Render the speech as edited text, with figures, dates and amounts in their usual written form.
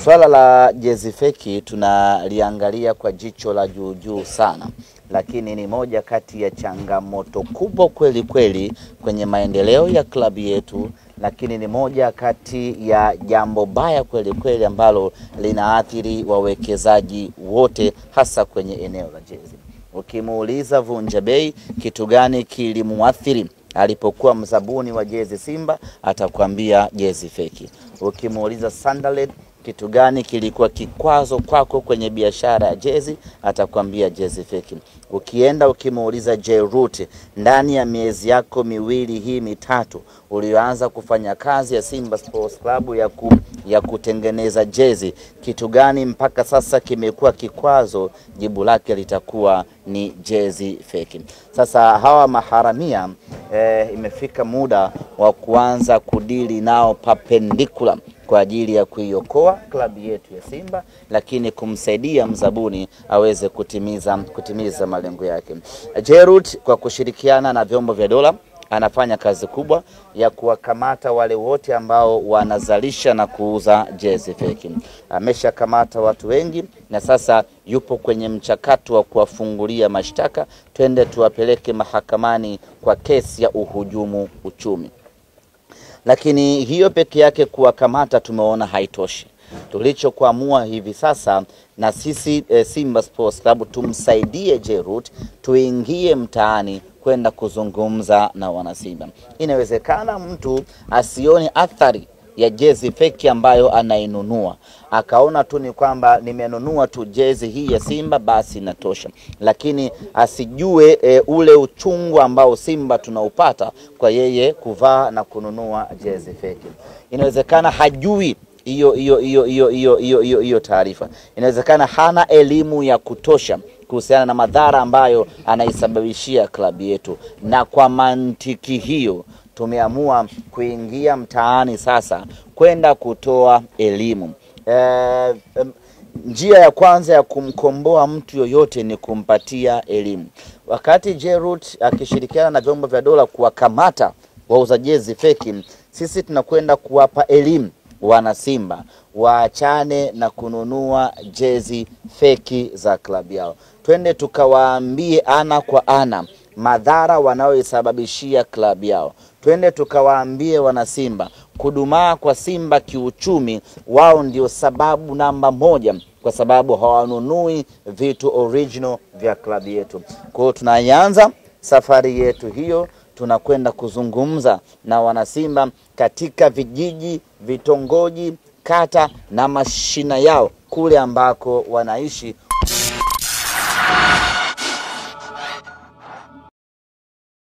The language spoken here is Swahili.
Swala la jezi feki tunaliangalia kwa jicho la juu sana, lakini ni moja kati ya changamoto kubwa kweli kweli kwenye maendeleo ya klabu yetu, lakini ni moja kati ya jambo baya kweli kweli ambalo linaathiri wawekezaji wote, hasa kwenye eneo la jezi. Ukimuuliza Vunja Bei kitu gani kilimuathiri alipokuwa mzabuni wa jezi Simba, atakwambia jezi feki. Ukimuuliza Sunderland kitu gani kilikuwa kikwazo kwako kwenye biashara ya jezi, atakwambia jezi feki. Ukienda ukimuuliza Jerut, ndani ya miezi yako miwili hii mitatu ulioanza kufanya kazi ya Simba Sports Club ya kutengeneza jezi, kitu gani mpaka sasa kimekuwa kikwazo, jibu lake litakuwa ni jezi feki. Sasa hawa maharamia imefika muda wa kuanza kudili nao perpendicular kwa ajili ya kuiokoa klabu yetu ya Simba, lakini kumsaidia mzabuni aweze kutimiza malengo yake. Jerut kwa kushirikiana na vyombo vya dola anafanya kazi kubwa ya kuwakamata wale wote ambao wanazalisha na kuuza jezi feki. Ameshakamata watu wengi na sasa yupo kwenye mchakato wa kuwafungulia mashtaka, twende tuwapeleke mahakamani kwa kesi ya uhujumu uchumi. Lakini hiyo peke yake kuwakamata tumeona haitoshi. Tulichokuamua hivi sasa na sisi Simba Sports Club tumsaidie Jerut, tuingie mtaani kwenda kuzungumza na wanasimba. Inawezekana mtu asione athari ya jezi feki ambayo anainunua, akaona tu ni kwamba nimenunua tu jezi hii ya Simba basi inatosha, lakini asijue ule uchungu ambao Simba tunaupata kwa yeye kuvaa na kununua jezi feki. Inawezekana hajui hiyo taarifa. Inawezekana hana elimu ya kutosha kuhusiana na madhara ambayo anaisababishia klabu yetu, na kwa mantiki hiyo tumeamua kuingia mtaani sasa kwenda kutoa elimu. Njia ya kwanza ya kumkomboa mtu yoyote ni kumpatia elimu. Wakati Jerut akishirikiana na vyombo vya dola kuwakamata wauza jezi feki, sisi tunakwenda kuwapa elimu wana Simba waachane na kununua jezi feki za klabu yao. Twende tukawaambie ana kwa ana madhara wanaoisababishia klabu yao. Twende tukawaambie wana Simba kudumaa kwa Simba kiuchumi wao ndio sababu namba moja, kwa sababu hawanunui vitu original vya klabu yetu. Kwa hiyo tunaanza safari yetu hiyo, tunakwenda kuzungumza na wana Simba katika vijiji, vitongoji, kata na mashina yao kule ambako wanaishi,